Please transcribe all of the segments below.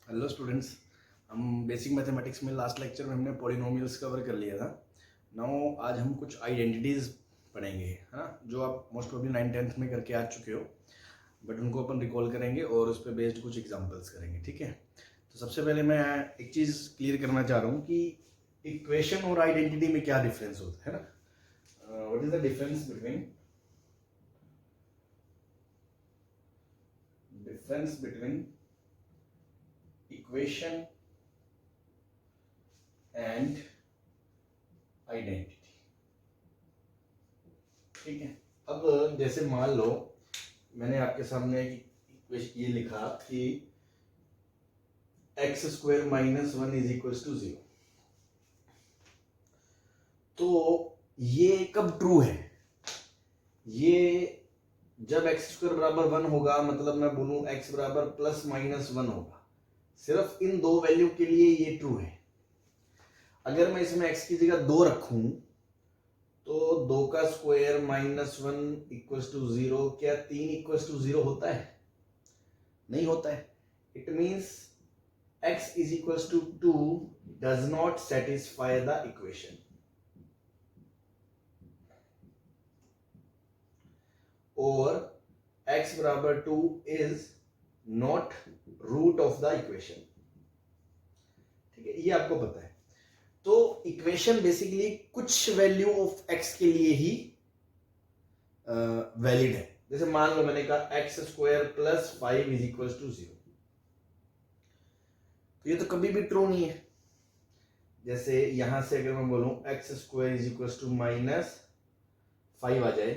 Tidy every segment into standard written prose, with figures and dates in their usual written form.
Hello students. हम basic mathematics में last lecture में हमने पॉलिनोमियल्स कवर कर लिया था। नाउ आज हम कुछ आइडेंटिटीज़ पढ़ेंगे, है ना, जो आप मोस्ट प्रोबेबली 9th-10th में करके आ चुके हो, बट उनको अपन रिकॉल करेंगे और उस पर बेस्ड कुछ एग्जांपल्स करेंगे। ठीक है, तो सबसे पहले मैं एक चीज़ क्लियर करना चाह रहा हूँ कि इक्वेशन और आइडेंटिटी में क्या डिफरेंस होता है ना। What is the difference between equation and identity. ठीक है, अब जैसे मान लो मैंने आपके सामने ये लिखा कि x square minus 1 is equal to 0। तो ये कब ट्रू है? ये जब एक्स स्क्वायर बराबर 1 होगा, मतलब मैं बोलूं एक्स बराबर प्लस माइनस 1 होगा, सिर्फ इन दो वैल्यू के लिए ये ट्रू है। अगर मैं इसमें एक्स की जगह 2 रखूं तो 2 का स्क्वायर माइनस 1 इक्वल टू 0, क्या 3 इक्वल टू 0 होता है? नहीं होता है। It means x is equals to 2 does not satisfy the equation. और x बराबर 2 is not root of the equation. ठीक है, ये आपको पता है। तो इक्वेशन बेसिकली कुछ वैल्यू ऑफ x के लिए ही वैलिड है। जैसे मान लो मैंने कहा x square plus 5 is equal to 0, तो ये तो कभी भी ट्रू नहीं है। जैसे यहां से अगर मैं बोलूं x square is equal to minus 5 आ जाए,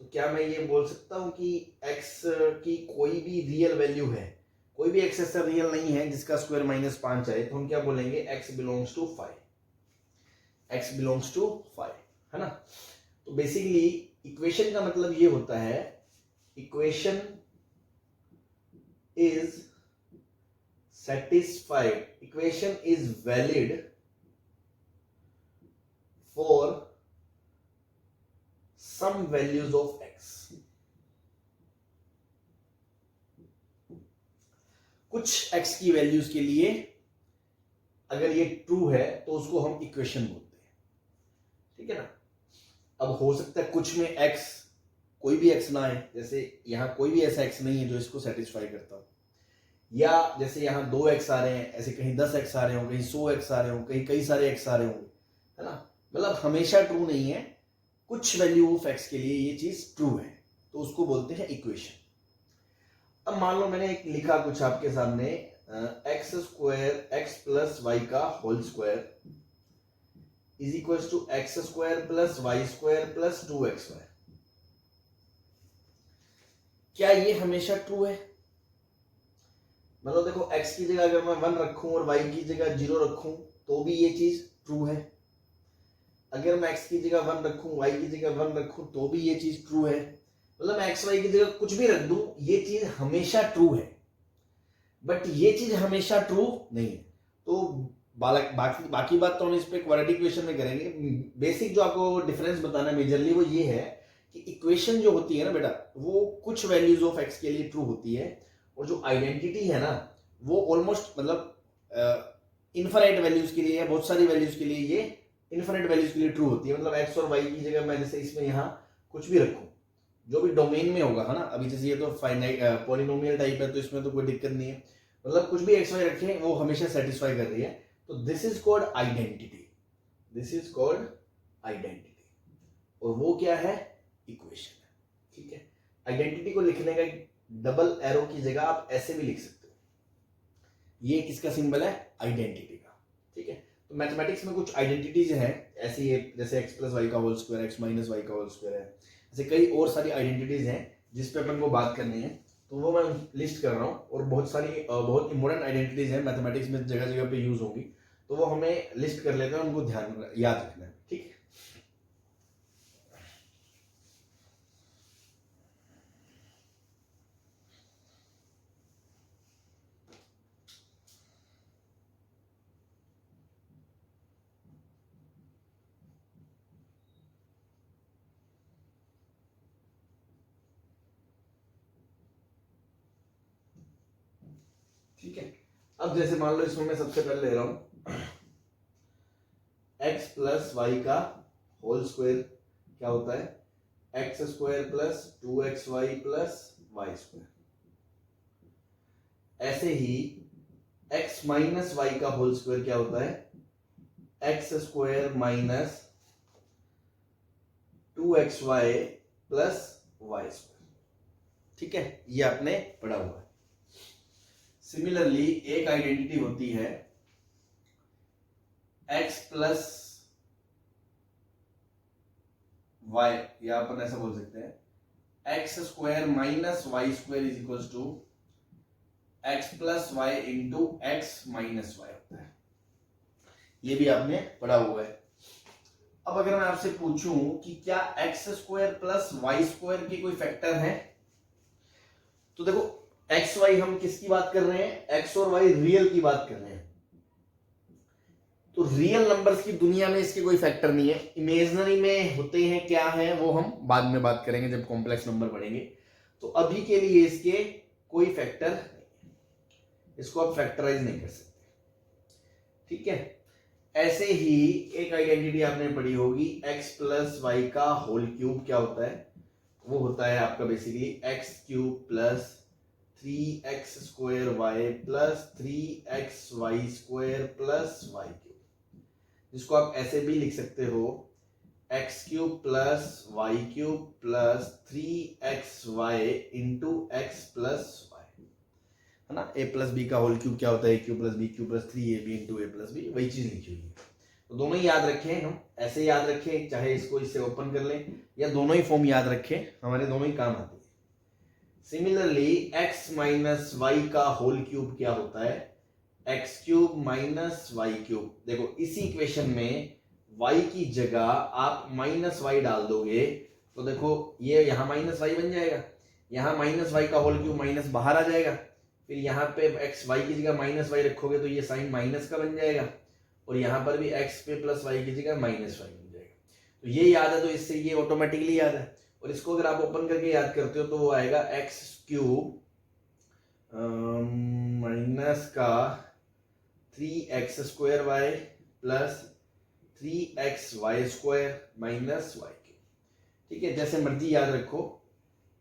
तो क्या मैं ये बोल सकता हूं कि x की कोई भी रियल वैल्यू है, कोई भी x ऐसा रियल नहीं है जिसका स्क्वायर माइनस 5 आए, तो हम क्या बोलेंगे x belongs to 5, x belongs to 5, है ना। तो बेसिकली इक्वेशन का मतलब ये होता है, equation is satisfied, equation is valid for some values of x. कुछ x की वैल्यूज के लिए अगर ये ट्रू है तो उसको हम इक्वेशन बोलते हैं। ठीक है ना। अब हो सकता है कुछ में x, कोई भी x ना आए, जैसे यहां कोई भी ऐसा x नहीं है जो इसको सेटिस्फाई करता हो, या जैसे यहाँ 2x आ रहे हैं, ऐसे कहीं 10x आ रहे हो, कहीं 100x आ रहे हो, कहीं कई सारे x आ रहे होंगे, है ना। मतलब हमेशा ट्रू नहीं है, कुछ वैल्यू ऑफ x के लिए ये चीज ट्रू है, तो उसको बोलते हैं इक्वेशन। अब मान लो मैंने एक लिखा कुछ आपके सामने, x square x plus y का whole square is equal to x square plus y square plus 2x²। क्या ये हमेशा ट्रू है? मतलब देखो, x की जगह अगर मैं 1 रखूं और y की जगह 0 रखूं तो भी ये चीज ट्रू है। अगर मैं x की जगह 1 रखूं, y की जगह 1 रखूं तो भी ये चीज ट्रू है। मतलब मैं x y की जगह कुछ भी रख दूं, ये चीज हमेशा ट्रू है। बट ये चीज हमेशा ट्रू नहीं है। तो बाकी बात तो हम इस पे क्वाड्रेटिक इक्वेशन में करेंगे। बेसिक जो आपको डिफरेंस बताना है मेजरली वो ये है कि इक्वेशन जो होती है ना बेटा, वो कुछ वैल्यूज ऑफ x के लिए ट्रू होती है, और जो आइडेंटिटी है ना, वो ऑलमोस्ट मतलब इनफाइनाइट वैल्यूज के लिए या बहुत सारी वैल्यूज के लिए ये इनफाइनाइट वैल्यूज के लिए ट्रू होती है। मतलब x और y की जगह मैं जैसे इसमें यहाँ कुछ भी रखूं, जो भी डोमेन में होगा, है ना। अभी जैसे ये तो फाइनाइट पॉलिनोमियल टाइप है, तो इसमें तो कोई दिक्कत नहीं है। मतलब कुछ भी x y रखें वो हमेशा सेटिस्फाई कर रही है। तो this is called identity, this is called identity. और वो क्या है? इक्वेशन है। ठीक है, आइडेंटिटी को लिखने का डबल एरो की जगह आप ऐसे भी लिख सकते हो। ये किसका सिंबल है? आइडेंटिटी का। ठीक है, तो मैथमेटिक्स में कुछ आइडेंटिटीज हैं ऐसी है, जैसे एक्स प्लस वाई का whole square, x minus y का होल स्क्वायर है, ऐसे कई और सारी आइडेंटिटीज हैं जिस पे अपन को बात करनी है। तो वो मैं लिस्ट कर रहा हूँ, और बहुत सारी बहुत इंपॉर्टेंट आइडेंटिटीज हैं मैथमेटिक्स में, जगह जगह पे यूज होंगी, तो वो हमें लिस्ट कर लेते हैं, उनको ध्यान याद रखना है। ठीक है, ठीक है। अब जैसे मान लो इसमें मैं सबसे पहले ले रहा हूं x प्लस वाई का होल स्क्वायर क्या होता है x square plus 2xy plus y square. ऐसे ही x माइनस वाई का होल स्क्वायर क्या होता है x square minus 2xy plus y square. ठीक है, ये आपने पढ़ा हुआ है। सिमिलरली एक आइडेंटिटी होती है x प्लस वाई, या अपन ऐसा बोल सकते हैं x square minus y square is equal to x plus y into x minus y होता है। ये भी आपने पढ़ा हुआ है। अब अगर मैं आपसे पूछूं कि क्या x square plus y square के कोई फैक्टर है, तो देखो एक्स वाई हम किसकी बात कर रहे हैं, एक्स और वाई रियल की बात कर रहे हैं। तो रियल नंबर्स की दुनिया में इसके कोई फैक्टर नहीं है। इमेजिनरी में होते हैं, क्या है वो हम बाद में बात करेंगे जब कॉम्प्लेक्स नंबर पढ़ेंगे। तो अभी के लिए इसके कोई फैक्टर नहीं है, इसको आप फैक्टराइज नहीं कर सकते। ठीक है, ऐसे ही एक आइडेंटिटी आपने पढ़ी होगी एक्स प्लस वाई का होल क्यूब क्या होता है, वो होता है आपका basically x cube plus 3x square y plus 3xy square plus y cube, जिसको आप ऐसे भी लिख सकते हो x cube plus y cube plus 3xy into x plus y, है ना। a प्लस बी का होल क्यूब क्या होता है, cube plus b cube plus 3ab into a plus b, वही चीज लिखी हुई है। तो दोनों ही याद रखें, हम ऐसे याद रखें, चाहे इसको इससे ओपन कर लें या दोनों ही फॉर्म याद रखें, हमारे दोनों ही काम आते हैं। सिमिलरली x माइनस वाई का होल क्यूब क्या होता है x cube minus y cube. देखो इसी इक्वेशन में y की जगह आप माइनस वाई डाल दोगे तो देखो ये यहां माइनस वाई बन जाएगा, यहां माइनस वाई का होल क्यूब माइनस बाहर आ जाएगा, फिर यहाँ पे एक्स वाई की जगह माइनस वाई रखोगे तो ये साइन माइनस का बन जाएगा, और यहाँ पर भी एक्स पे प्लस वाई की जगह माइनस वाई बन जाएगा। तो ये याद है तो इससे ये ऑटोमेटिकली याद है। और इसको अगर आप ओपन करके याद करते हो तो वो आएगा एक्स क्यूब माइनस का 3x square y plus 3xy square minus y cube. ठीक है, जैसे मर्जी याद रखो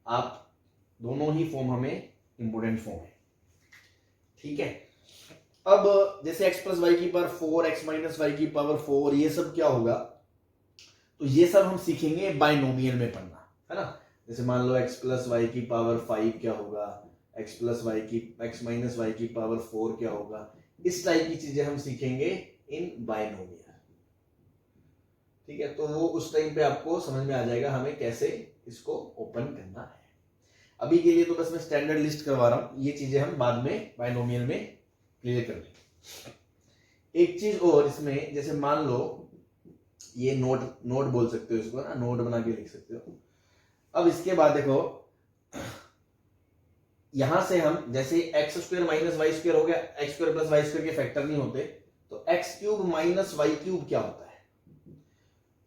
आप, दोनों ही फॉर्म हमें इंपोर्टेंट फॉर्म है। ठीक है, अब जैसे x प्लस वाई की पावर 4, x माइनस वाई की पावर 4, ये सब क्या होगा, तो ये सब हम सीखेंगे बाइनोमियल में पढ़ना, है ना। जैसे मान लो x प्लस वाई की पावर 5 क्या होगा, x प्लस वाई की x माइनस वाई की पावर 4 क्या होगा, इस टाइप की चीजें हम सीखेंगे इन बाइनोमियल। ठीक है, तो वो उस टाइम पे आपको समझ में आ जाएगा हमें कैसे इसको ओपन करना है। अभी के लिए तो बस मैं स्टैंडर्ड लिस्ट करवा रहा हूं, ये चीजें हम बाद में बाइनोमियल में क्लियर कर लेंगे। एक चीज और इसमें, जैसे मान लो ये नोट बोल सकते हो इसको ना, नोट बना के लिख सकते हो। अब इसके बाद देखो यहां से हम जैसे x square minus y square हो गया, x square plus y square के फैक्टर नहीं होते, तो x cube minus y cube क्या होता है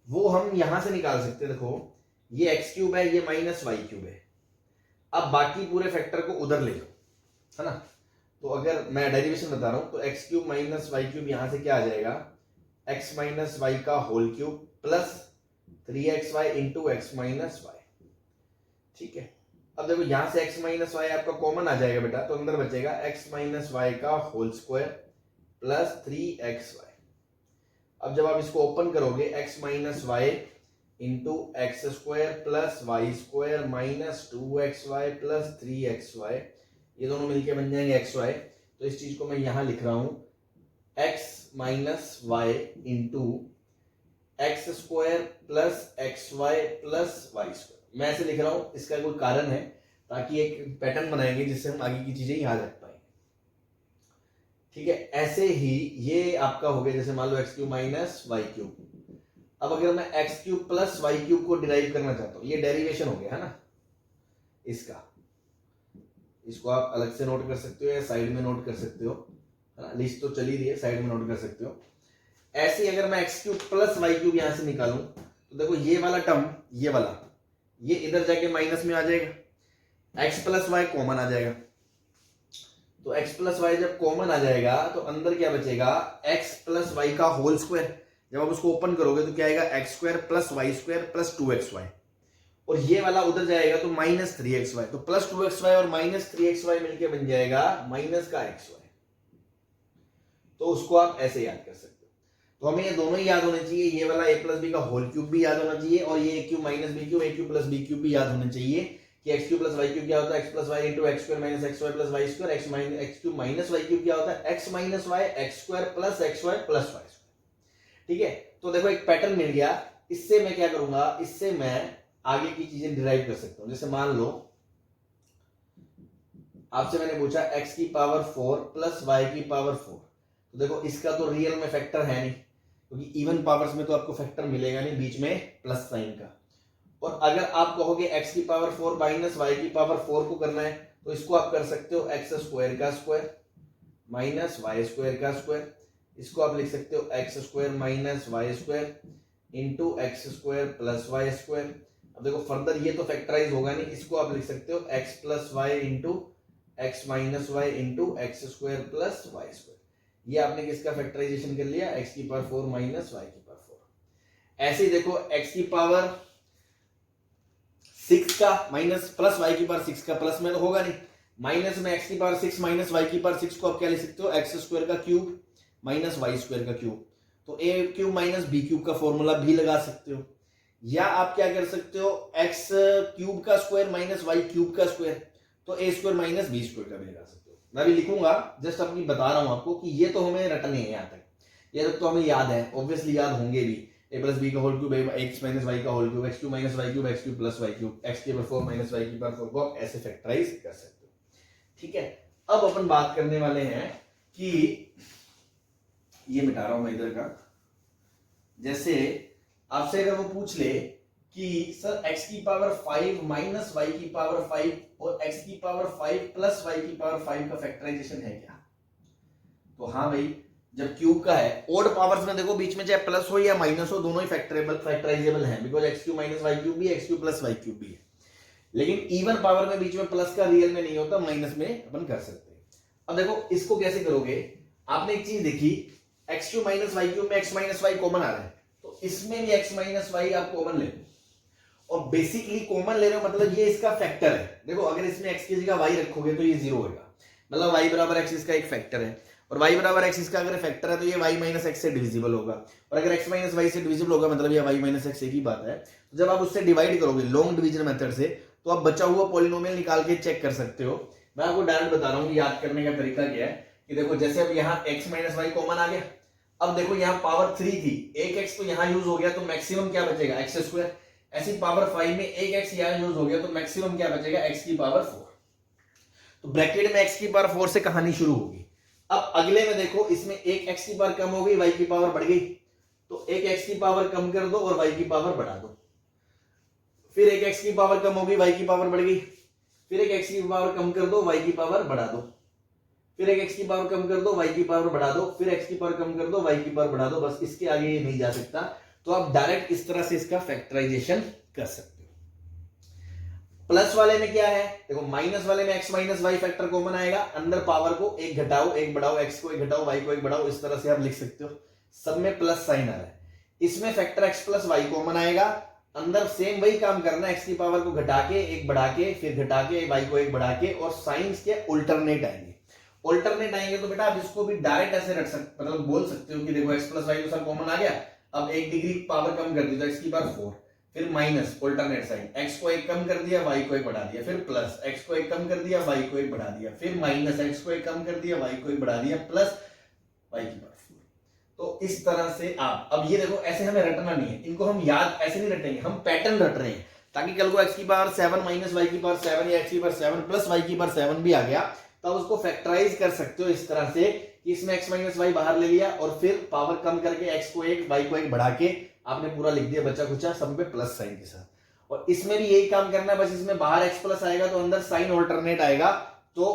वो हम यहां से निकाल सकते हैं। देखो ये एक्स क्यूब है, ये माइनस वाई क्यूब है, अब बाकी पूरे फैक्टर को उधर ले लो, है ना। तो अगर मैं डेरिवेशन बता रहा हूं तो x cube minus y cube यहां से क्या आ जाएगा, एक्स माइनस वाई का whole cube plus 3xy into x minus y. ठीक है, अब देखो यहां से x माइनस वाई आपका कॉमन आ जाएगा बेटा, तो अंदर बचेगा x माइनस वाई का होल स्क्वायर प्लस 3xy। अब जब आप इसको ओपन करोगे x minus y into x square plus y square minus 2xy plus 3xy, ये दोनों मिलके बन जाएंगे xy। तो इस चीज को मैं यहां लिख रहा हूं x minus y into x square plus xy plus y square. मैं ऐसे लिख रहा हूं, इसका कोई कारण है, ताकि एक पैटर्न बनाएंगे जिससे हम आगे की चीजें याद रख पाएंगे। ठीक है, ऐसे ही ये आपका हो गया, जैसे मान लो x cube minus y cube. अब अगर मैं x cube plus y cube को डिराइव करना चाहता हूं, ये डेरिवेशन हो गया है ना इसका, इसको आप अलग से नोट कर सकते हो या साइड में नोट कर सकते हो, है ना। लिस्ट तो चली रही है, साइड में नोट कर सकते हो। ऐसे अगर मैं x cube plus y cube यहां से निकालूं तो देखो ये वाला टर्म, ये वाला, ये इधर जाके माइनस में आ जाएगा, एक्स प्लस वाई कॉमन आ जाएगा। तो x प्लस वाई जब कॉमन आ जाएगा तो अंदर क्या बचेगा, x प्लस वाई का होल स्क्वायर। जब आप उसको ओपन करोगे तो क्या आएगा, x square plus y square plus 2xy, और ये वाला उधर जाएगा तो माइनस 3xy, तो प्लस 2xy और माइनस 3xy मिलके बन जाएगा माइनस का xy। तो उसको आप ऐसे याद कर सकते हो। तो हमें ये दोनों ही याद होने चाहिए, ये वाला a प्लस बी का होल क्यूब भी याद होना चाहिए, और ये a cube minus b cube, a cube plus b cube भी याद होने चाहिए कि x cube plus y cube क्या होता है, x plus y into x square minus x y plus y square, x cube minus y cube क्या होता है, x minus y x square plus x y plus y square. ठीक है, तो देखो एक पैटर्न मिल गया। इससे मैं क्या करूंगा, इससे मैं आगे की चीजें डिराइव कर सकता हूं। जैसे मान लो आपसे मैंने पूछा x की पावर 4 प्लस वाई की पावर 4, तो देखो इसका तो रियल में फैक्टर है नहीं, क्योंकि इवन पावर्स में तो आपको फैक्टर मिलेगा नहीं बीच में प्लस साइन का। और अगर आप कहोगे x की पावर 4 माइनस वाई की पावर 4 को करना है, तो इसको आप कर सकते हो x स्क्वायर का स्क्वायर माइनस वाई स्क्वायर का स्क्वायर, इसको आप लिख सकते हो x square minus y square into x square plus y square. अब देखो फर्दर ये तो फैक्टराइज होगा नहीं, इसको आप लिख सकते हो x plus y into x minus y into x square plus y square. ये आपने किसका फैक्टराइजेशन कर लिया, एक्स की पावर 4 माइनस वाई की पावर 4। ऐसे ही देखो एक्स की पावर 6 का माइनस प्लस वाई की पावर 6 का, प्लस में तो होगा नहीं, माइनस में एक्स की पावर 6 माइनस वाई की पावर 6 को आप क्या लिख सकते हो, एक्स स्क्वायर का क्यूब माइनस वाई स्क्वायर का क्यूब। तो a cube minus b cube का फॉर्मूला भी लगा सकते हो, या आप क्या कर सकते हो, एक्स क्यूब का स्क्वायर माइनस वाई क्यूब का स्क्वायर, तो ए स्क्वायर माइनस बी स्क्वायर का भी लगा सकते हो। मैं भी लिखूंगा, जस्ट अपनी बता रहा हूं आपको कि ये तो हमें रटने हैं यहाँ तक, ये तक तो हमें याद है, ऑब्वियसली याद होंगे भी। ए प्लस बी का whole cube, x minus y का whole cube, x cube minus y cube, x cube plus y cube, x की पावर 4 माइनस वाई की पावर 4 को आप ऐसे फैक्टराइज कर सकते हो। ठीक है, अब अपन बात करने वाले हैं कि ये मिटा रहा हूं मैं इधर का। जैसे आपसे अगर वो पूछ ले कि सर x की पावर 5 माइनस वाई की पावर 5 और x की पावर 5 प्लस वाई की पावर 5 का फैक्टराइजेशन है क्या, तो हाँ भाई, जब क्यूब का है, ओड पावर्स में देखो बीच में चाहे प्लस हो या माइनस हो, दोनों ही फैक्टराइजेबल हैं, because x cube minus y cube भी, x cube plus y cube भी है। लेकिन इवन पावर में बीच में प्लस का रियल में नहीं होता, माइनस में अपन कर सकते हैं। अब देखो इसको कैसे करोगे, आपने एक चीज देखी, x cube minus y cube में एक्स माइनस वाई कॉमन आ रहा है, तो इसमें भी एक्स माइनस वाई आप कॉमन ले लो, और बेसिकली कॉमन ले रहे हो मतलब ये इसका फैक्टर है। देखो अगर इसमें x की जगह y रखोगे तो ये 0 होगा, मतलब y बराबर x इसका एक फैक्टर है, और y बराबर x इसका अगर फैक्टर है तो ये y माइनस x से डिविजिबल होगा, और अगर x माइनस y से डिविजिबल होगा मतलब ये y माइनस x एक ही बात है। तो जब आप उससे डिवाइड करोगे लॉन्ग डिवीजन मेथड से, तो आप बचा हुआ पॉलिनोमियल निकाल के चेक कर सकते हो। मैं आपको डायरेक्ट बता रहा हूँ कि याद करने का तरीका क्या है, कि देखो जैसे अब यहाँ x माइनस वाई कॉमन आ गया, अब देखो यहाँ पावर 3 थी, एक x तो यहाँ यूज हो गया, तो मैक्सिमम क्या बचेगा, एक्स स्क्वायर। ऐसी पावर 5 में एक x यहाँ यूज हो गया, तो मैक्सिमम क्या बचेगा, x की पावर 4। तो ब्रैकेट में x की पावर 4 से कहानी शुरू होगी। अब अगले में देखो, इसमें एक x की पावर कम हो गई, y की पावर बढ़ गई, तो एक x की पावर कम कर दो और y की पावर बढ़ा दो, फिर एक x की पावर कम हो गई, y की पावर बढ़ गई, फिर एक x की पावर कम कर दो, y की पावर बढ़ा दो, फिर एक x की पावर कम कर दो, y की पावर बढ़ा दो, फिर x की पावर कम कर दो, y की पावर बढ़ा दो, बस इसके आगे ये नहीं जा सकता। तो आप डायरेक्ट इस तरह से इसका फैक्टराइजेशन कर सकते हो। प्लस वाले में क्या है, देखो माइनस वाले में x minus y factor common आएगा, अंदर पावर को एक घटाओ एक बढ़ाओ, x को एक घटाओ y को एक बढ़ाओ, इस तरह से आप लिख सकते हो। सब में प्लस साइन आ रहा है, इसमें factor x plus y common आएगा, अंदर सेम वही काम करना है, x की पावर को घटा के एक बढ़ा के, फिर घटा के y को एक बढ़ा के, और साइंस के उल्टरनेट आएंगे। ऑल्टरनेट आएंगे तो बेटा आप इसको भी डायरेक्ट ऐसे रख सकते, मतलब बोल सकते हो कि देखो x प्लस वाई तो सब कॉमन आ गया, अब एक डिग्री पावर कम कर दी तो x की पावर 4, फिर माइनस ऑल्टरनेट साइन, x को एक कम कर दिया y को एक बढ़ा दिया, फिर प्लस x को एक कम कर दिया y को एक बढ़ा दिया, फिर माइनस x को एक कम कर दिया y को एक बढ़ा दिया, प्लस y की पावर 4। तो इस तरह से आप, अब ये देखो ऐसे हमें रटना नहीं है, इनको हम याद ऐसे नहीं रटेंगे, हम पैटर्न रट रहे हैं, ताकि कल को x की पावर 7 माइनस वाई की पावर 7 या x की पावर 7 प्लस वाई की पावर 7 भी आ गया, तो आप उसको फैक्टराइज कर सकते हो इस तरह से कि इसमें x माइनस वाई बाहर ले लिया, और फिर पावर कम करके x को एक y को एक बढ़ा के आपने पूरा लिख दिया बचा खुचा, सब पे प्लस साइन के साथ। और इसमें भी यही काम करना है, बस इसमें बाहर x प्लस आएगा तो अंदर साइन ऑल्टरनेट आएगा, तो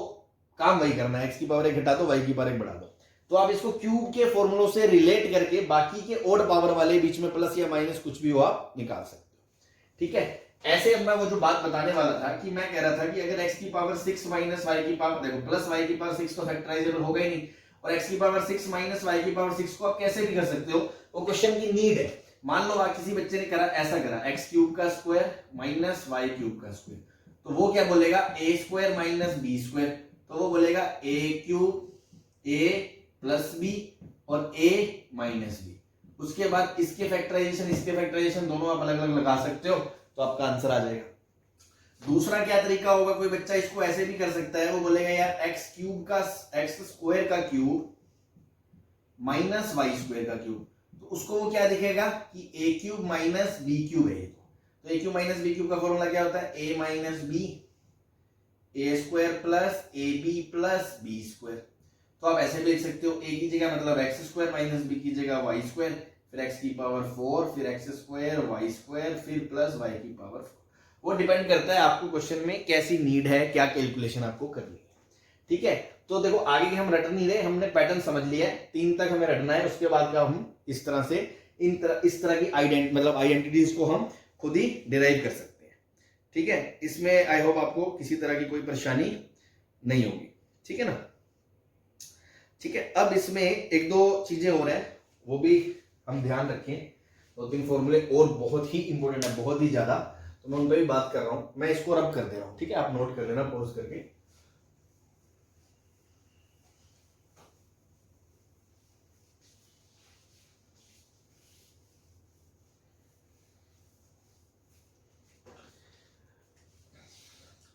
काम वही करना है, x की पावर एक घटा दो y की पावर एक बढ़ा दो। तो आप इसको क्यूब के फॉर्मूलों से रिलेट करके बाकी के ओड पावर वाले बीच में प्लस या माइनस कुछ भी हो आप निकाल सकते हो। ठीक है, ऐसे अब मैं वो जो बात बताने वाला था कि मैं कह रहा था कि अगर x की पावर 6 माइनस y की पावर, देखो प्लस y की पावर 6 तो फैक्टराइजेबल होगा ही नहीं, और x की पावर 6 माइनस y की पावर 6 को आप कैसे भी कर सकते हो, वो क्वेश्चन की नीड है। मान लो किसी बच्चे ने करा ऐसा करा x क्यूब का स्क्वायर माइनस y क्यूब का स्क्वायर, तो वो क्या बोलेगा a square minus b square, तो वो बोलेगा a cube a plus b और a माइनस b। उसके बाद इसके फैक्टराइजेशन दोनों आप अलग अलग लगा सकते हो, तो आपका आंसर आ जाएगा। दूसरा क्या तरीका होगा, कोई बच्चा इसको ऐसे भी कर सकता है, वो बोलेगा यार एक्स क्यूब का एक्स स्क्वायर का क्यूब माइनस वाई स्क्वायर का क्यूब, तो उसको वो क्या दिखेगा कि a cube minus b cube है। तो a cube minus b cube का फॉर्मूला क्या होता है, a minus b a square plus a b plus b square. तो आप ऐसे भी लिख सकते हो, ए की जगह मतलब एक्स स्क्वायर माइनस बी की जगह वाई स्क्वायर, फिर एक्स की पावर 4, फिर एक्स स्क्वायर वाई स्क्वायर, फिर प्लस वाई की पावर 4। वो डिपेंड करता है आपको क्वेश्चन में कैसी नीड है, क्या कैलकुलेशन आपको करनी है। ठीक है, तो देखो आगे की हम रट नहीं रहे, हमने पैटर्न समझ लिया है, 3 तक हमें रटना है, उसके बाद का हम इस तरह से इस तरह की आइडेंटिटीज को हम खुद ही डिराइव कर सकते हैं। ठीक है, इसमें आई होप आपको किसी तरह की कोई परेशानी नहीं होगी। ठीक है ना, ठीक है। अब इसमें एक दो चीजें और हैं, वो भी हम ध्यान रखें, 2-3 फॉर्मूले और बहुत ही इंपॉर्टेंट है, बहुत ही ज्यादा, तो मैं उन पर भी बात कर रहा हूं, मैं इसको रब कर दे रहा हूं। ठीक है, आप नोट कर लेना पॉज करके।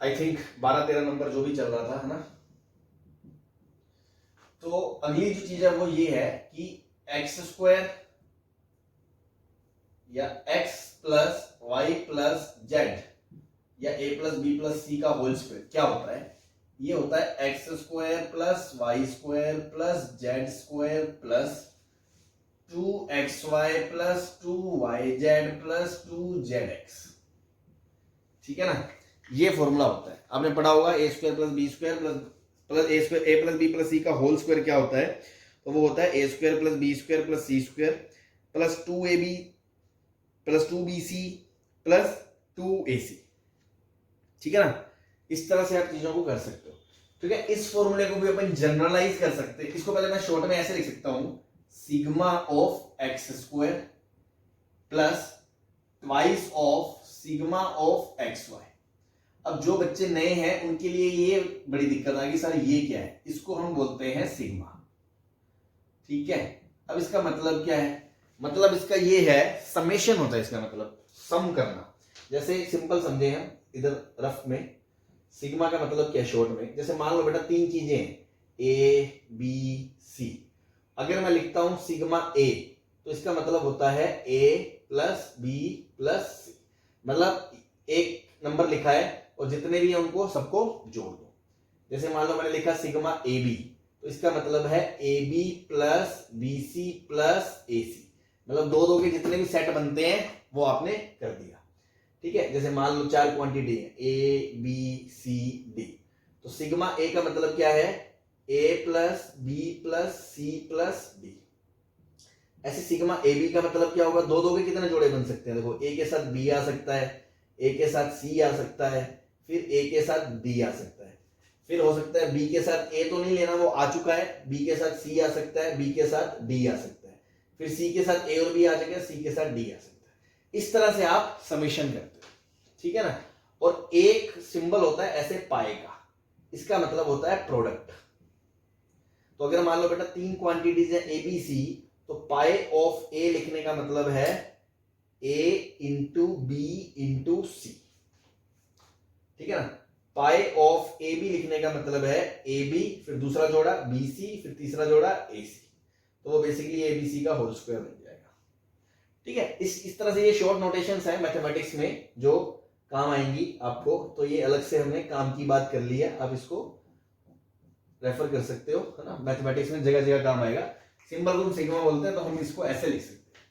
आई थिंक 12-13 नंबर जो भी चल रहा था, है ना। तो अगली जो चीज है वो ये है कि एक्स स्क्वायर या x plus y plus z या a plus b plus c का होल स्क्वायर क्या होता है। ये होता है x square plus y square plus z square plus 2xy plus 2yz plus 2zx। ठीक है ना, ये फॉर्मूला होता है, आपने पढ़ा होगा a square plus b square plus a plus b plus c का होल स्क्वायर क्या होता है, तो वो होता है a square plus b square plus c square plus 2ab plus 2bc plus 2ac। ठीक है ना, इस तरह से आप चीजों को कर सकते हो। ठीक है, इस फॉर्मूले को भी अपन जनरलाइज कर सकते हैं, इसको पहले मैं शॉर्ट में ऐसे लिख सकता हूं, sigma of x square plus twice of sigma of x y. अब जो बच्चे नए हैं उनके लिए ये बड़ी दिक्कत आएगी, सर ये क्या है, इसको हम बोलते हैं सिग्मा। ठीक है, अब इसका मतलब क्या है, मतलब इसका ये है समेशन होता है, इसका मतलब सम करना। जैसे सिंपल समझे हम इधर रफ में, सिग्मा का मतलब क्या है शॉर्ट में, जैसे मान लो बेटा 3 चीजें हैं ए बी सी, अगर मैं लिखता हूं सिग्मा ए, तो इसका मतलब होता है ए प्लस बी प्लस सी, मतलब एक नंबर लिखा है और जितने भी हैं उनको सबको जोड़ दो। जैसे मान लो मैंने लिखा सिग्मा ए बी, तो इसका मतलब है a b plus b c plus a c, मतलब दो के जितने भी सेट बनते हैं वो आपने कर दिया। ठीक है, जैसे मान लो 4 क्वांटिटी है ए बी सी डी, तो सिग्मा ए का मतलब क्या है, a plus b plus c plus d. ऐसे सिग्मा ए बी का मतलब क्या होगा, दो के कितने जोड़े बन सकते हैं, देखो ए के साथ बी आ सकता है, ए के साथ सी आ सकता है, फिर ए के साथ डी आ सकता है, फिर हो सकता है बी के साथ ए तो नहीं लेना, वो आ चुका है, बी के साथ सी आ सकता है, बी के साथ डी आ सकता है, फिर सी के साथ ए और बी आ जाएगा, सी के साथ डी आ सकता है। इस तरह से आप समेशन करते हो। ठीक है ना, और एक सिंबल होता है ऐसे पाए का, इसका मतलब होता है प्रोडक्ट। तो अगर मान लो बेटा 3 क्वांटिटीज है ए बी सी, तो पाई ऑफ ए लिखने का मतलब है ए इंटू बी इंटू सी। ठीक है ना, पाई ऑफ ए बी लिखने का मतलब है ए बी फिर दूसरा जोड़ा बी सी फिर तीसरा जोड़ा ए सी, तो वो बेसिकली ए बी सी का होल स्क्वायर बन जाएगा। ठीक है, इस तरह से ये शॉर्ट नोटेशंस है मैथमेटिक्स में जो काम आएंगी आपको, तो ये अलग से हमने काम की बात कर ली है, आप इसको रेफर कर सकते हो, है ना, मैथमेटिक्स में जगह जगह काम आएगा। सिंबल को सिग्मा बोलते हैं, तो हम इसको ऐसे लिख सकते हैं।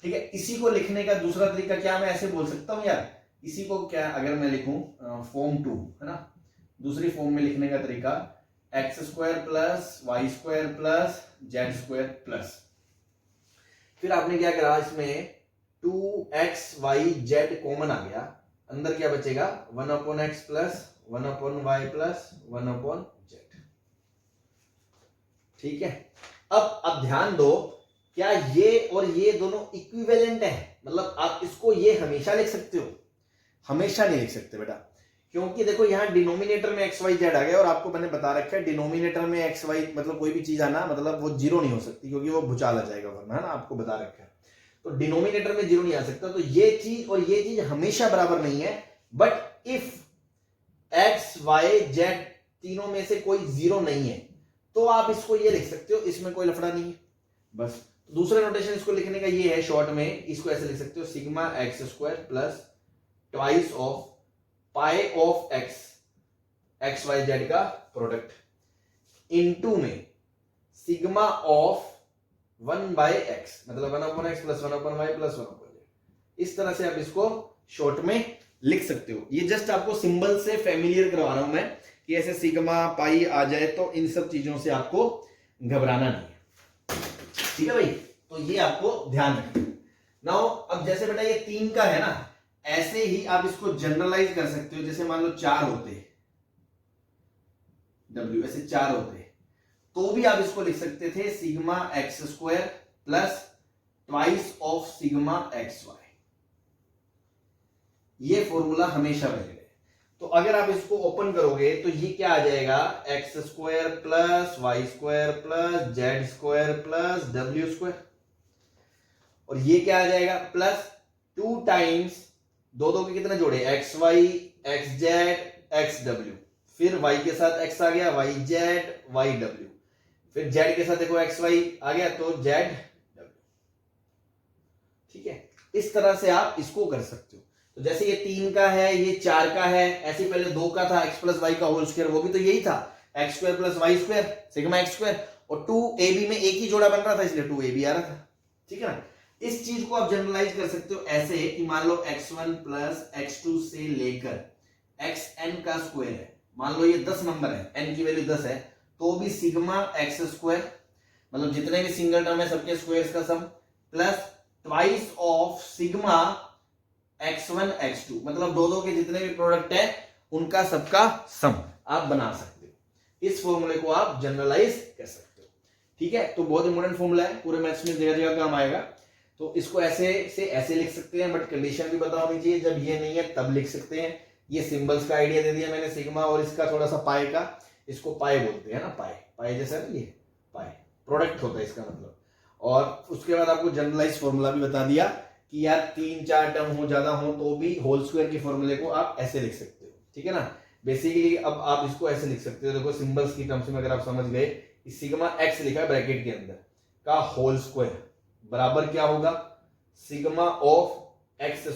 ठीक है, इसी को लिखने का दूसरा तरीका क्या, मैं ऐसे बोल सकता हूं यार, इसी को क्या अगर मैं लिखूं फॉर्म 2, है ना, दूसरी फॉर्म में लिखने का तरीका x square plus y square plus z square plus, फिर आपने क्या करा इसमें 2xyz कॉमन आ गया, अंदर क्या बचेगा 1/x plus 1/y plus 1/z। ठीक है, अब ध्यान दो, क्या ये और ये दोनों इक्विवेलेंट है? मतलब आप इसको ये हमेशा लिख सकते हो? हमेशा नहीं लिख सकते बेटा, क्योंकि देखो यहाँ डिनोमिनेटर में एक्स वाई जेड आ गया और आपको मैंने बता रखा है डिनोमिनेटर में एक्स वाई मतलब कोई भी चीज आना मतलब वो जीरो नहीं हो सकती, क्योंकि वो भुचाल आ जाएगा वरना, है ना, आपको बता रखा है। तो डिनोमिनेटर में जीरो नहीं आ सकता, तो ये चीज और ये चीज हमेशा बराबर नहीं है। But if x y z तीनों में से कोई जीरो नहीं है तो आप इसको ये लिख सकते हो, इसमें कोई लफड़ा नहीं है। बस दूसरा नोटेशन इसको लिखने का ये है शॉर्ट में, इसको ऐसे लिख सकते हो sigma x square plus twice of pi of x y z का प्रोडक्ट इनटू में सिग्मा ऑफ 1/x मतलब 1/x plus 1/y plus 1/z। इस तरह से आप इसको शॉर्ट में लिख सकते हो। ये जस्ट आपको सिंबल से फैमिलियर करवा रहा हूं मैं कि ऐसे सिग्मा पाई आ जाए तो इन सब चीजों से आपको घबराना नहीं है। ठीक है भाई, तो ये आपको ध्यान रखना। नाउ अब जैसे बेटा ये 3 का है ना, ऐसे ही आप इसको जनरलाइज कर सकते हो। जैसे मान लो 4 होते W, ऐसे 4 होते तो भी आप इसको लिख सकते थे sigma x square plus twice of sigma x y. ये फॉर्मूला हमेशा वैलिड है। तो अगर आप इसको ओपन करोगे तो ये क्या आ जाएगा, x square plus y square plus z square plus डब्ल्यू स्क्वायर, और ये क्या आ जाएगा प्लस 2 टाइम्स दो के कितने जोड़े, x y x z x डब्ल्यू, फिर वाई के साथ एक्स आ गया वाई जेड वाई डब्ल्यू, फिर जेड के साथ देखो एक्स वाई आ गया तो जेड डब्ल्यू। ठीक है, इस तरह से आप इसको कर सकते हो। तो जैसे ये 3 का है, ये 4 का है, ऐसे पहले 2 का था एक्स प्लस वाई का होल स्क्वायर, वो भी तो यही था x square plus y square sigma x square, और 2ab में एक ही जोड़ा बन रहा था इसलिए 2ab आ रहा था। ठीक है ना, इस चीज को आप जनरलाइज कर सकते हो ऐसे कि मान लो x1 प्लस x2 से लेकर xn का स्क्वायर है, मान लो ये 10 नंबर है, n की वैल्यू 10 है, तो भी सिग्मा एक्स स्क्वायर मतलब जितने भी सिंगल टर्म है सबके स्क्वायर्स का sum plus twice of sigma x1 x2 मतलब दो के जितने भी प्रोडक्ट है उनका सबका सम आप बना सकते हो। इस फॉर्मूले को आप जनरलाइज कर सकते हो। ठीक है, तो बहुत इंपॉर्टेंट फॉर्मूला है, पूरे मैथ्स में जगह जगह काम आएगा। तो इसको ऐसे से ऐसे लिख सकते हैं, बट कंडीशन भी पता होनी चाहिए, जब ये नहीं है तब लिख सकते हैं। ये सिंबल्स का आइडिया दे दिया मैंने सिग्मा और इसका थोड़ा सा पाई का, इसको पाई बोलते हैं ना, पाई जैसा ना, ये पाई प्रोडक्ट होता है इसका मतलब। और उसके बाद आपको जनरलाइज फॉर्मूला भी बता दिया कि यार 3-4 टर्म हो ज्यादा हो तो भी होल स्क्वायर के फॉर्मूले को आप ऐसे लिख सकते हो। ठीक है ना, बेसिकली अब आप इसको ऐसे लिख सकते हो, देखो सिंबल्स की टर्म्स में अगर आप समझ गए, सिग्मा एक्स लिखा है ब्रैकेट के अंदर का होल स्क्वायर बराबर क्या होगा सिग्मा ऑफ एक्स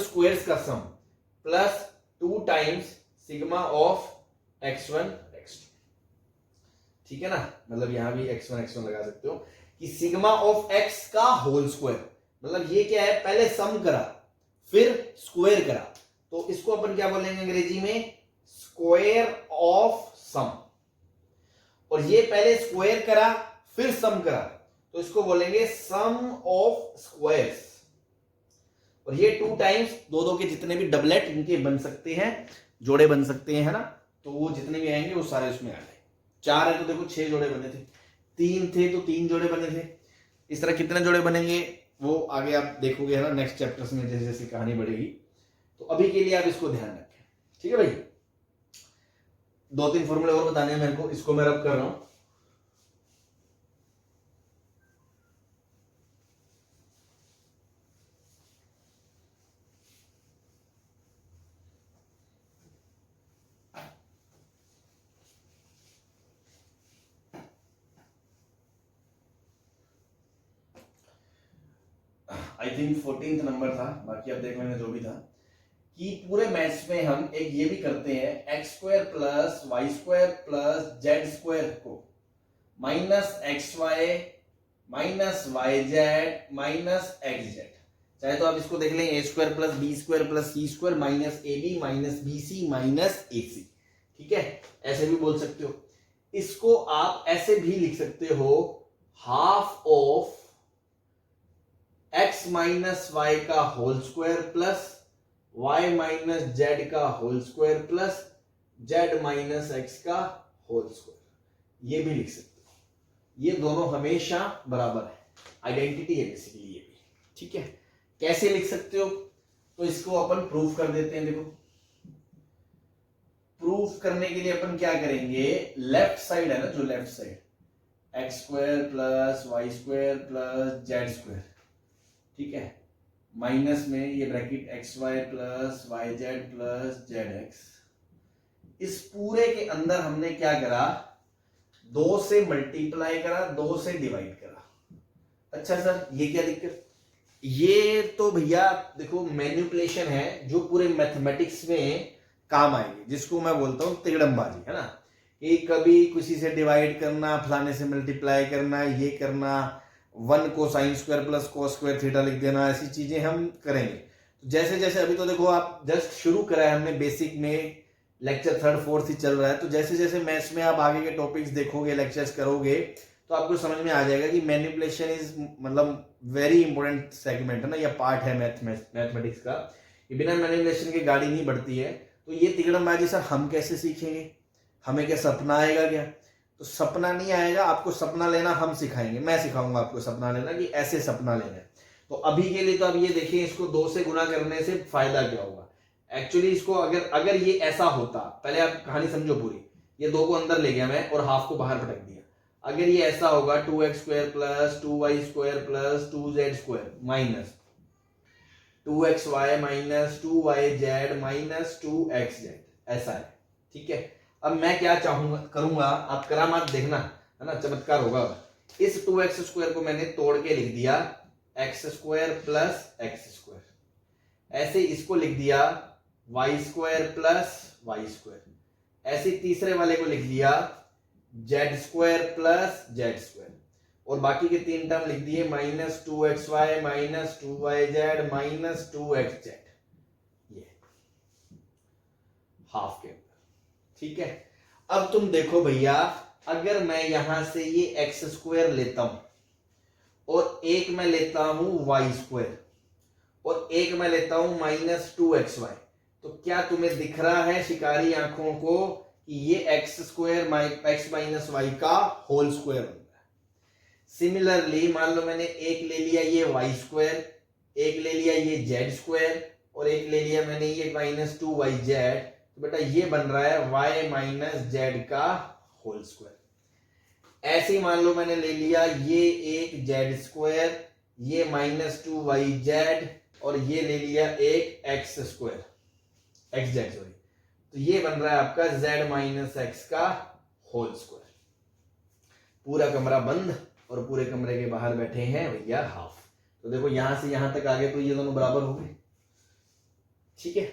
स्क्वायर का sum plus 2 times sigma of x1 x2। ठीक है ना, मतलब यहां भी x1 लगा सकते हो कि सिग्मा ऑफ x का होल स्क्वायर, मतलब ये क्या है, पहले सम करा फिर स्क्वायर करा, तो इसको अपन क्या बोलेंगे अंग्रेजी में, स्क्वायर ऑफ सम। और ये पहले स्क्वायर करा फिर सम करा तो इसको बोलेंगे सम ऑफ स्क्वायर्स। और ये 2 टाइम्स दो के जितने भी डबलेट इनके बन सकते हैं, जोड़े बन सकते हैं, है ना, तो वो जितने भी आएंगे वो सारे उसमें आ जाए। 4 है तो देखो 6 जोड़े बने थे, 3 थे तो 3 जोड़े बने थे। इस तरह कितने जोड़े बनेंगे वो आगे आप देखोगे, है ना, नेक्स्ट चैप्टर्स में जैसे जैसे कहानी बढ़ेगी। तो अभी के लिए आप इसको ध्यान रखें। ठीक है भाई, 2-3 फॉर्मूले और बताने हैं मेरे को, इसको मैं रब कर रहा हूं। आई थिंक 14th नंबर था, बाकी आप देख लेना जो भी था, कि पूरे मैथ्स में हम एक ये भी करते हैं x square plus y square plus z square को minus x y minus y z minus x z. चाहे तो आप इसको देख लें a square plus b square plus c square minus a b minus b c minus a c. ठीक है, ऐसे भी बोल सकते हो। इसको आप ऐसे भी लिख सकते हो, half of x minus y का whole square plus y minus z का whole square plus z minus x का होल स्क्वायर, ये भी लिख सकते हो। ये दोनों हमेशा बराबर है, आइडेंटिटी है बेसिकली ये भी, ठीक है। कैसे लिख सकते हो, तो इसको अपन प्रूफ कर देते हैं। देखो प्रूफ करने के लिए अपन क्या करेंगे, लेफ्ट साइड है ना जो left side, x square plus y square plus z square, ठीक है, माइनस में ये bracket x y plus y z plus z x. इस पूरे के अंदर हमने क्या करा, 2 से मल्टीप्लाई करा, 2 से डिवाइड करा। अच्छा सर ये क्या दिक्कत, ये तो भैया देखो मैनिपुलेशन है जो पूरे मैथमेटिक्स में काम आएगी, जिसको मैं बोलता हूं तिगड़मबाजी, है ना, कि कभी किसी से डिवाइड करना, फलाने से मल्टीप्लाई करना, ये करना, 1 cosine square plus cos square theta लिख देना, ऐसी चीजें हम करेंगे। जैसे जैसे अभी तो देखो आप जस्ट शुरू करा है हमने, बेसिक में लेक्चर 3rd 4th ही चल रहा है, तो जैसे जैसे मैथ्स में आप आगे के टॉपिक्स देखोगे, लेक्चर्स करोगे, तो आपको समझ में आ जाएगा कि मैनिपुलेशन इज मतलब वेरी इंपॉर्टेंट सेगमेंट है ना, या पार्ट है मैथमेटिक्स का, कि बिना मैनिपुलेशन के गाड़ी नहीं बढ़ती है। तो ये तिगड़मबाजी सर हम कैसे सीखेंगे, हमें क्या सपना आएगा क्या, तो सपना नहीं आएगा, आपको सपना लेना हम सिखाएंगे, मैं सिखाऊंगा आपको सपना लेना, कि ऐसे सपना लेना है। तो अभी के लिए तो अब ये देखिए, इसको 2 से गुना करने से फायदा क्या होगा, एक्चुअली इसको अगर अगर ये ऐसा होता, पहले आप कहानी समझो पूरी, ये 2 को अंदर ले गया मैं और हाफ को बाहर पटक दिया। अगर ये ऐसा होगा 2x square plus 2y square plus 2z square minus 2xy minus 2yz minus 2xz, ऐसा है, ठीक है। अब मैं क्या चाहूंगा करूंगा, आप करामात देखना, है ना, चमत्कार होगा। इस 2x स्क्वायर को मैंने तोड़ के लिख दिया x square plus x square, ऐसे इसको लिख दिया y square plus y square, ऐसे तीसरे वाले को लिख दिया z square plus z square, और बाकी के 3 टर्म लिख दिए minus 2xy minus 2yz minus 2xz, ये हाफ के अंदर, ठीक है। अब तुम देखो भैया, अगर मैं यहां से ये एक्स स्क्वायर लेता हूं और एक मैं लेता हूं वाई स्क्वायर और एक मैं लेता हूं माइनस 2xy, तो क्या तुम्हें दिख रहा है शिकारी आंखों को कि ये x square x minus y का होल स्क्वायर होता है। सिमिलरली मान लो मैंने एक ले लिया ये वाई स्क्वायर, एक ले लिया ये जेड स्क्वायर, और एक ले लिया मैंने ये माइनस 2yz, तो बेटा ये बन रहा है y माइनस जेड का होल स्क्वायर। ऐसे ही मान लो मैंने ले लिया ये एक जेड स्क्वायर, ये माइनस 2yz, और ये ले लिया एक x square x Z sorry, तो ये बन रहा है आपका z माइनस एक्स का होल स्क्वायर। पूरा कमरा बंद और पूरे कमरे के बाहर बैठे हैं भैया हाफ, तो देखो यहां से यहां तक आ गए, तो ये दोनों बराबर हो गए, ठीक है।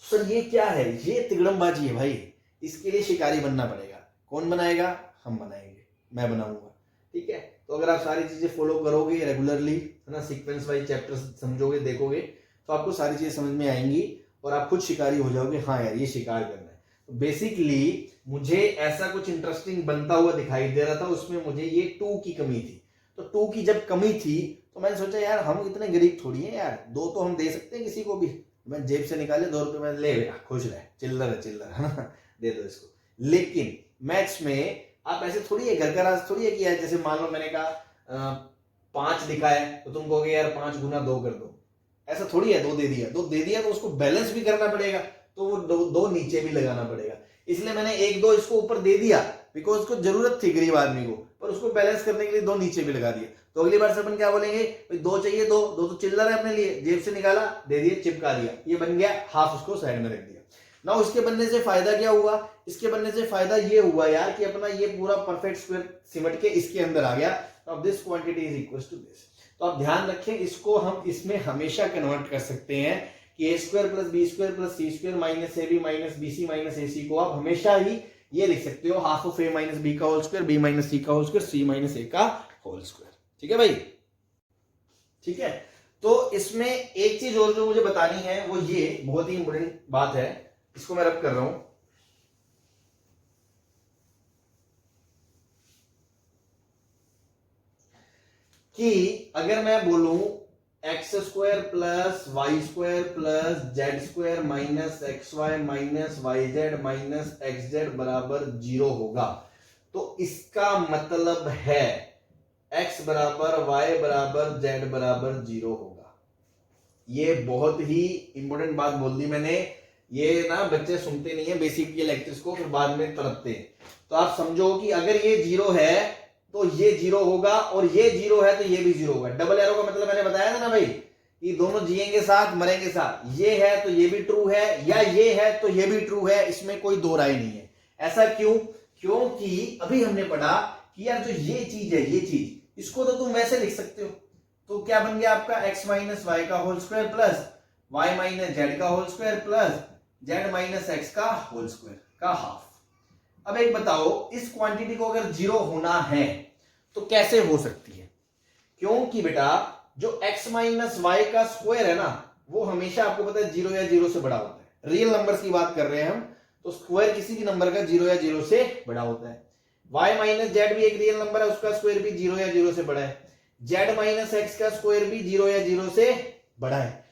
सर ये क्या है, ये तिगड़मबाजी है भाई, इसके लिए शिकारी बनना पड़ेगा। कौन बनाएगा, हम बनाएंगे, मैं बनाऊंगा, ठीक है। तो अगर आप सारी चीजें फॉलो करोगे रेगुलरली, है ना, सीक्वेंस वाइज चैप्टर समझोगे, देखोगे, तो आपको सारी चीजें समझ में आएंगी और आप खुद शिकारी हो जाओगे, हाँ यार ये शिकार करना है। तो बेसिकली मुझे ऐसा कुछ इंटरेस्टिंग बनता हुआ दिखाई दे रहा था, उसमें मुझे ये 2 की कमी थी। तो 2 की जब कमी थी तो मैंने सोचा यार हम इतने गरीब थोड़ी हैं यार, 2 तो हम दे सकते हैं किसी को भी। मैं जेब से निकाले 2 रुपए, मैं ले खुश रहे, चिल्लर है ना, दे दो इसको। लेकिन मैथ्स में आप ऐसे थोड़ी है, घर का राज थोड़ी है कि यार जैसे मान लो मैंने कहा 5 लिखा है तो तुम कहोगे यार 5 गुना 2 कर दो, ऐसा थोड़ी है। 2 दे दिया तो उसको बैलेंस भी करना पड़ेगा, तो वो 2 नीचे भी लगाना पड़ेगा। इसलिए मैंने 1 2 इसको ऊपर दे दिया बिकॉज उसको जरूरत थी गरीब आदमी को, पर उसको बैलेंस करने के लिए 2 नीचे भी लगा दिया। तो अगली बार से अपन क्या बोलेंगे, 2 चाहिए, 2 तो चिल्लर है अपने लिए, जेब से निकाला दे दिए, चिपका दिया, ये बन गया हाफ, उसको साइड में रख दिया ना। इसके बनने से फायदा क्या हुआ, इसके बनने से फायदा ये हुआ यार कि अपना ये पूरा परफेक्ट स्क्वायर सिमट के इसके अंदर आ गया। अब this quantity is equal to this. तो आप ध्यान रखें, इसको हम इसमें हमेशा कन्वर्ट कर सकते हैं कि a square plus b square plus c square minus a b minus b c minus a c को आप हमेशा ही ये लिख सकते हो half of a minus b का whole square, b minus c का whole square, c minus a का होल स्क्वायर। ठीक है भाई, ठीक है। तो इसमें एक चीज और जो मुझे बतानी है वो ये बहुत ही इंपॉर्टेंट बात है, इसको मैं रब कर रहा हूं कि अगर मैं बोलूं x square plus y square plus z square minus x y minus y z minus x z बराबर 0 होगा। तो इसका मतलब है x बराबर y बराबर z बराबर 0 होगा। ये बहुत ही इंपॉर्टेंट बात बोल दी मैंने। ये ना बच्चे सुनते नहीं है बेसिक के लेक्चर्स को, फिर बाद में तड़पते हैं। तो आप समझो कि अगर ये 0 है तो ये 0 होगा, और ये 0 है तो ये भी 0 होगा। डबल एरो का मतलब मैंने बताया था ना भाई, कि दोनों जिएंगे साथ मरेंगे साथ। ये है तो ये भी ट्रू है, या ये है तो ये भी ट्रू है, इसमें कोई दो राय नहीं है। ऐसा क्यों? क्योंकि अभी हमने पढ़ा कि यार जो ये चीज है, ये चीज, इसको तो तुम वैसे लिख सकते हो। तो क्या बन गया आपका x माइनस वाई का whole square plus y minus z का whole square plus z minus x का होल स्क्वायर का हाफ। अब एक बताओ, इस क्वांटिटी को अगर 0 होना है तो कैसे हो सकती है? क्योंकि बेटा जो x माइनस वाई का स्क्वायर है ना, वो हमेशा आपको पता है 0 या 0 से बड़ा होता है। रियल नंबर्स की बात कर रहे हैं हम, तो स्क्वायर किसी भी नंबर का 0 या 0 से बड़ा होता है। y माइनस जेड भी एक रियल नंबर है, उसका स्क्वायर भी 0 या 0 से बड़ा है। z माइनस एक्स का स्क्वायर भी 0 या 0 से बड़ा है।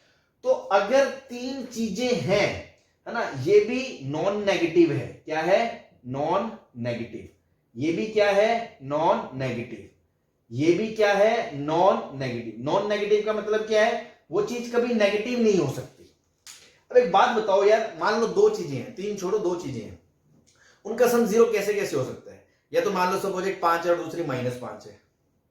तो अगर तीन चीजें हैं, है ना, ये भी नॉन नेगेटिव है। क्या है? Non negative. ये भी क्या है? Non negative. ये भी क्या है? Non negative. नॉन नेगेटिव का मतलब क्या है? वो चीज कभी नेगेटिव नहीं हो सकती। अब एक बात बताओ यार, मान लो दो चीजें हैं, तीन छोड़ो, दो चीजें हैं, उनका सम 0 कैसे कैसे हो सकता है? या तो मान लो सपोज एक 5 है और दूसरी -5 है,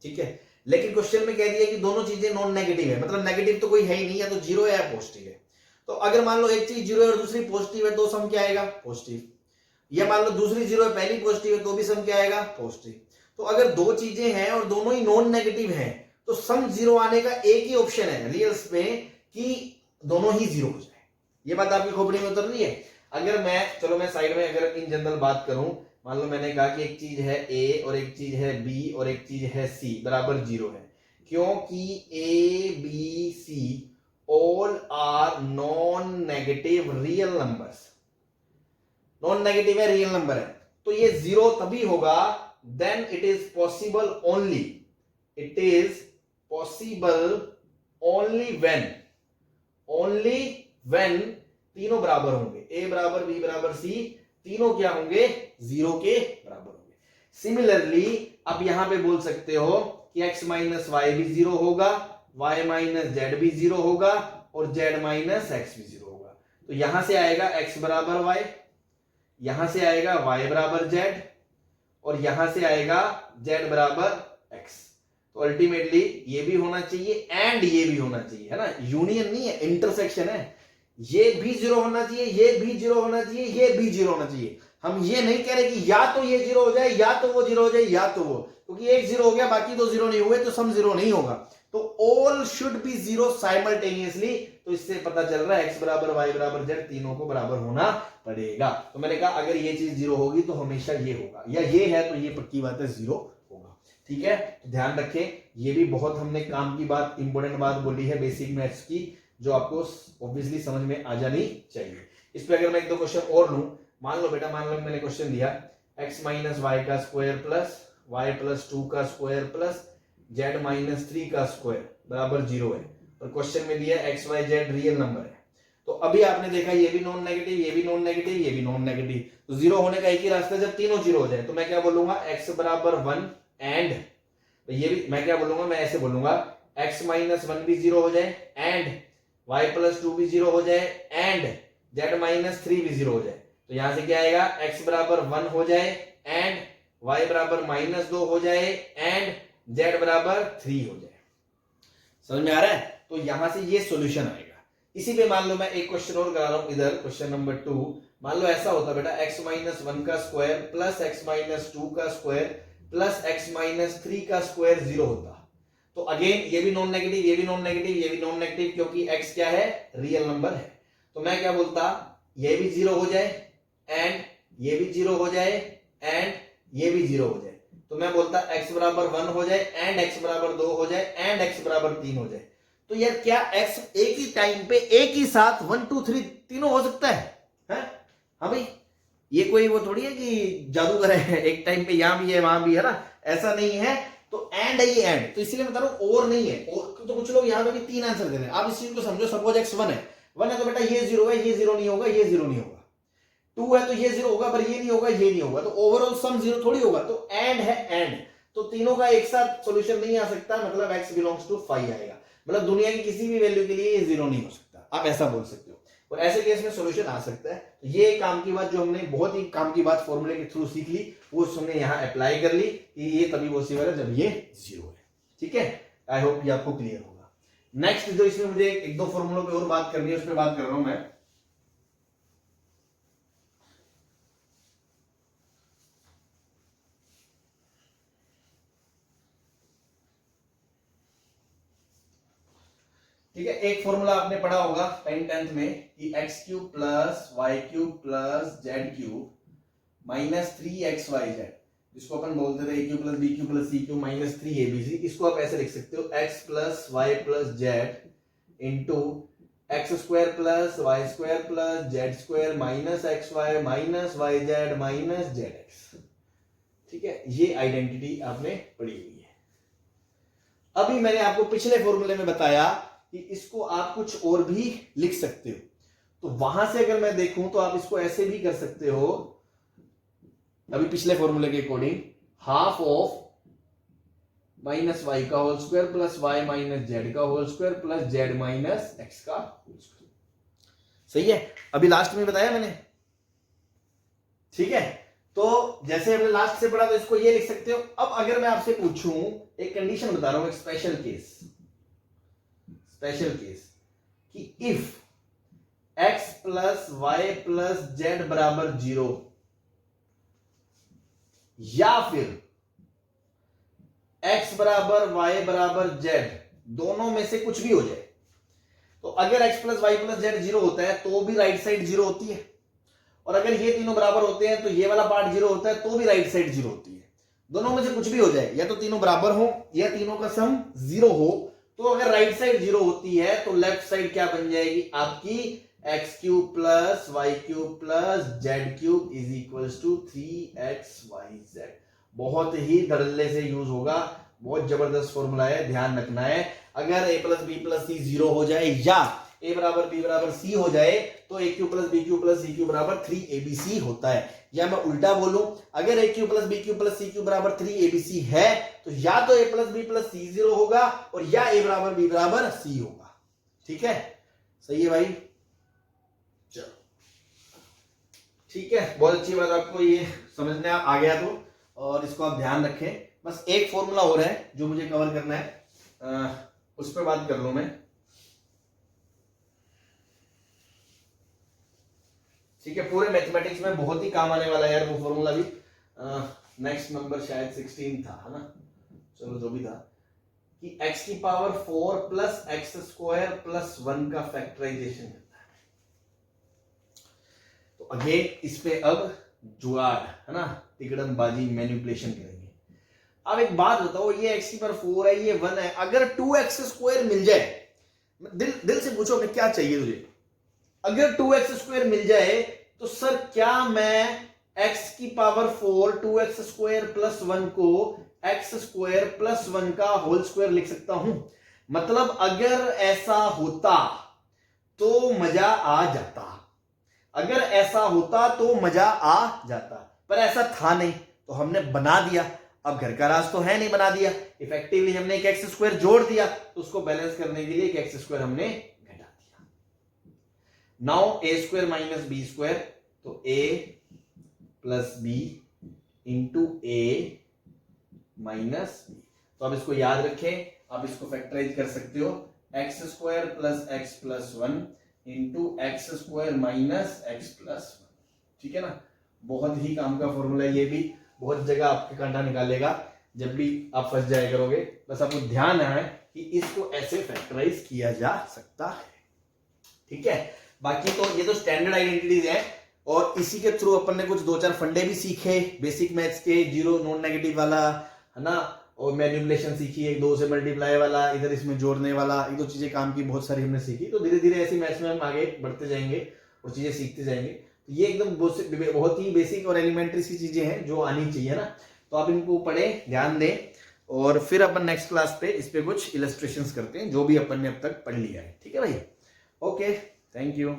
ठीक है, लेकिन क्वेश्चन में कह दिया कि दोनों चीजें नॉन नेगेटिव है, मतलब नेगेटिव तो कोई है ही नहीं, या तो 0 है या पॉजिटिव है। तो अगर मान लो एक चीज 0 है और दूसरी पॉजिटिव है, तो सम क्या आएगा? पॉजिटिव। या मान लो दूसरी 0 है, पहली पॉजिटिव है, तो भी सम क्या आएगा? पॉजिटिव। तो अगर दो चीजें हैं और दोनों ही नॉन नेगेटिव हैं, तो सम 0 आने का एक ही ऑप्शन है रियल्स में, कि दोनों ही 0 हो जाए। ये बात आपकी खोपड़ी में उतर रही है? अगर मैं, चलो मैं साइड में अगर इन जनरल बात करूं, मान लो मैंने कहा कि एक चीज है A और एक चीज है B और एक चीज है C बराबर 0 है, क्योंकि A, B, C all are non negative real numbers. Non negative है, रियल नंबर है, तो ये 0 तभी होगा then it is possible only, it is possible only when तीनों बराबर होंगे। A बराबर B बराबर C, तीनों क्या होंगे? 0 के बराबर होंगे। सिमिलरली अब यहां पे बोल सकते हो कि x माइनस वाई भी 0 होगा, y माइनस जेड भी 0 होगा, और z माइनस एक्स भी 0 होगा। तो यहां से आएगा x बराबर y, यहां से आएगा y बराबर z, और यहां से आएगा z बराबर x। तो अल्टीमेटली ये भी होना चाहिए एंड ये भी होना चाहिए, है ना, यूनियन नहीं है, इंटरसेक्शन है। ये भी 0 होना चाहिए, ये भी 0 होना चाहिए, ये भी 0 होना चाहिए। हम ये नहीं कह रहे कि या तो ये 0 हो जाए, या तो वो 0 हो जाए, या तो वो, क्योंकि एक 0 हो गया बाकी दो 0 नहीं हुए तो सम 0 नहीं होगा। तो ऑल शुड बी 0 साइमल्टेनियसली। तो इससे पता चल रहा है x बराबर y बराबर z तीनों को बराबर होना पड़ेगा। तो मैंने कहा अगर ये चीज 0 होगी तो हमेशा ये होगा, या ये है तो ये पक्की बात है 0 होगा। ठीक है, तो ध्यान रखें, ये भी बहुत हमने काम की बात, इंपॉर्टेंट बात बोली है बेसिक मैथ्स की, जो आपको ऑब्वियसली समझ में आ जानी चाहिए। इस पे अगर मैं एक दो क्वेश्चन और लूं, मान लो बेटा, मान लो मैंने क्वेश्चन दिया x माइनस वाई का स्क्वायर प्लस y प्लस 2 का स्क्वायर प्लस z माइनस 3 का स्क्वायर बराबर 0 है, और क्वेश्चन में दिया x y z real number है। तो अभी आपने देखा ये भी नॉन नेगेटिव, ये भी नॉन नेगेटिव, ये भी नॉन नेगेटिव, तो 0 होने का एक ही रास्ता है, जब तीनों 0 हो जाए। तो मैं क्या बोलूंगा? x बराबर 1 एंड, तो ये भी मैं क्या बोलूंगा? मैं ऐसे बोलूंगा x माइनस 1 भी 0 हो जाए, एंड y प्लस 2 भी 0 हो जाए, एंड z माइनस 3 भी 0 हो जाए। तो यहां से क्या आएगा? x बराबर 1 हो जाए, एंड y बराबर -2 हो जाए, एंड z बराबर 3 हो जाए। समझ में आ रहा है? तो यहां से ये सॉल्यूशन आएगा। इसी पे मान लो मैं एक क्वेश्चन और करा रहा हूं, इधर क्वेश्चन नंबर 2। मान लो ऐसा होता बेटा, x माइनस 1 का स्क्वायर प्लस x माइनस 2 का स्क्वायर प्लस x माइनस 3 का स्क्वायर 0 होता। तो अगेन ये भी नॉन नेगेटिव, ये भी नॉन नेगेटिव, ये भी नॉन नेगेटिव, क्योंकि x क्या है? रियल नंबर है। तो मैं क्या बोलता? ये भी 0 हो जाए, एंड ये भी 0 हो जाए, एंड ये भी 0 हो जाए। तो मैं बोलता x बराबर 1 हो जाए, एंड x बराबर 2 हो जाए, एंड x बराबर 3 हो जाए। तो यार क्या x एक ही टाइम पे एक ही साथ 1 2 3 तीनों हो सकता है? हाँ भाई, ये कोई वो थोड़ी है कि जादूगर है, एक टाइम पे यहां भी है वहां भी है ना, ऐसा नहीं है। तो एंड है ये एंड, तो इसीलिए बता रहा हूं और नहीं है, और तो कुछ लोग यहाँ पे भी 3 आंसर दे रहे हैं। आप इस चीज को समझो, सपोज x 1 है, 1 है तो बेटा ये 0 है, ये 0 नहीं होगा, ये 0 नहीं होगा। 2 है तो ये 0 होगा, पर ये नहीं होगा, ये नहीं होगा, तो ओवरऑल सम 0 थोड़ी होगा। तो एंड है एंड, तो तीनों का एक साथ सॉल्यूशन नहीं आ सकता, मतलब x बिलोंग्स टू 5 आएगा, मतलब दुनिया की किसी भी वैल्यू के लिए ये 0 नहीं हो सकता, आप ऐसा बोल सकते हो। और ऐसे केस में सॉल्यूशन आ सकता है। तो ये काम की बात जो हमने बहुत ही काम की बात फॉर्मूले के थ्रू सीख ली, वो हमने यहाँ अप्लाई कर ली कि ये तभी पॉसिबल है जब ये 0 है। ठीक है, आई होप ये आपको क्लियर होगा। नेक्स्ट जो इसमें मुझे एक दो फॉर्मूलों पे और बात करनी है, उस पर बात कर रहा हूं मैं। ठीक है, एक फॉर्मूला आपने पढ़ा होगा 10th में कि x cube plus y cube plus z cube minus 3xyz, जिसको अपन बोलते थे a cube plus b cube plus c cube minus 3abc। इसको आप ऐसे लिख सकते हो x plus y plus z into x square plus y square plus z square minus x y minus y z minus z x. ठीक है, ये identity आपने पढ़ी हुई है। अभी मैंने आपको पिछले फॉर्मूले में बताया कि इसको आप कुछ और भी लिख सकते हो, तो वहां से अगर मैं देखूं तो आप इसको ऐसे भी कर सकते हो, अभी पिछले फॉर्मूले के according, half of minus y का whole square plus y minus z का whole square plus z minus x का होल स्क्वायर। सही है, अभी लास्ट में बताया मैंने। ठीक है, तो जैसे हमने लास्ट से पढ़ा तो इसको ये लिख सकते हो। अब अगर मैं आपसे पूछूं, एक कंडीशन बता रहा हूं, एक स्पेशल केस कि if x plus y plus z बराबर 0 या फिर x बराबर वाई बराबर जेड, दोनों में से कुछ भी हो जाए, तो अगर x plus y plus z 0 होता है तो भी राइट साइड 0 होती है, और अगर ये तीनों बराबर होते हैं तो ये वाला पार्ट 0 होता है तो भी राइट साइड 0 होती है। दोनों में से कुछ भी हो जाए, या तो तीनों बराबर हो या तीनों का सम 0 हो, तो अगर राइट साइड 0 होती है तो लेफ्ट साइड क्या बन जाएगी आपकी, x cube plus y cube plus z cube is equal to 3xyz। बहुत ही धड़ल्ले से यूज होगा, बहुत जबरदस्त फॉर्मूला है, ध्यान रखना है। अगर a plus b plus c 0 हो जाए या a बराबर b बराबर c हो जाए तो a cube plus b cube plus c cube बराबर 3abc होता है। या मैं उल्टा बोलूं, अगर a cube plus b cube plus c cube बराबर 3abc है तो या तो a plus b plus c 0 होगा और या a बराबर b बराबर c होगा। ठीक है, सही है भाई, चलो ठीक है, बहुत अच्छी बात, आपको ये समझने आ गया तो, और इसको आप ध्यान रखें। बस एक फॉर्मूला और है जो मुझे कवर करना है, उस पर बात कर लूं मैं। ठीक है, पूरे मैथमेटिक्स में बहुत ही काम आने वाला है यार वो फॉर्मूला भी। नेक्स्ट नंबर शायद 16 था, है ना, चलो जो भी था, कि x की power 4 plus x square plus 1 का फैक्टराइजेशन करता है। तो अगेन इस पे अब जुगाड़, है ना, तिकड़मबाजी, मैनिपुलेशन करेंगे। अब एक बात बताओ, ये x की पावर 4 है, ये 1 है, अगर 2x स्क्वायर मिल जाए, दिल से पूछो मैं क्या चाहिए तुझे, अगर 2x स्क्वायर मिल जाए तो सर क्या मैं x की पावर 4 2x स्क्वायर प्लस 1 को x स्क्वायर प्लस 1 का होल स्क्वायर लिख सकता हूं? मतलब अगर ऐसा होता तो मजा आ जाता, अगर ऐसा होता तो मजा आ जाता, पर ऐसा था नहीं तो हमने बना दिया। अब घर का राज तो है नहीं, बना दिया। इफेक्टिवली हमने एक एक्स स्क्वायर जोड़ दिया, तो उसको बैलेंस करने के लिए एक एक्स स्क्वायर हमने घटा दिया। नाउ ए स्क्वायर माइनस बी स्क्वायर, तो ए प्लस बी इंटू ए माइनस बी। तो अब इसको याद रखें, आप इसको फैक्टराइज कर सकते हो, x square plus x plus 1 into x square minus x plus 1। ठीक है ना, बहुत ही काम का फॉर्मूला, ये भी बहुत जगह आपके कांटा निकालेगा जब भी आप फंस जाया करोगे। बस आपको ध्यान है कि इसको ऐसे फैक्टराइज किया जा सकता है। ठीक है, बाकी तो ये तो स्टैंडर्ड आइडेंटिटीज है, और इसी के थ्रू अपन ने कुछ 2-4 फंडे भी सीखे बेसिक मैथ्स के, जीरो नॉन नेगेटिव वाला, है ना, और मैनिपुलेशन सीखी, एक 2 से मल्टीप्लाई वाला, इधर इसमें जोड़ने वाला, एक दो चीजें काम की बहुत सारी हमने सीखी। तो धीरे धीरे ऐसी मैथ्स में हम आगे बढ़ते जाएंगे और चीजें सीखते जाएंगे। ये एकदम बहुत ही बेसिक और एलिमेंट्री सी चीजें हैं जो आनी चाहिए ना, तो आप इनको पढ़े, ध्यान दें। और फिर अपन नेक्स्ट क्लास पे इस पे कुछ इलस्ट्रेशंस करते हैं जो भी अपन ने अब तक पढ़ लिया है। ठीक है भाई, ओके, थैंक यू।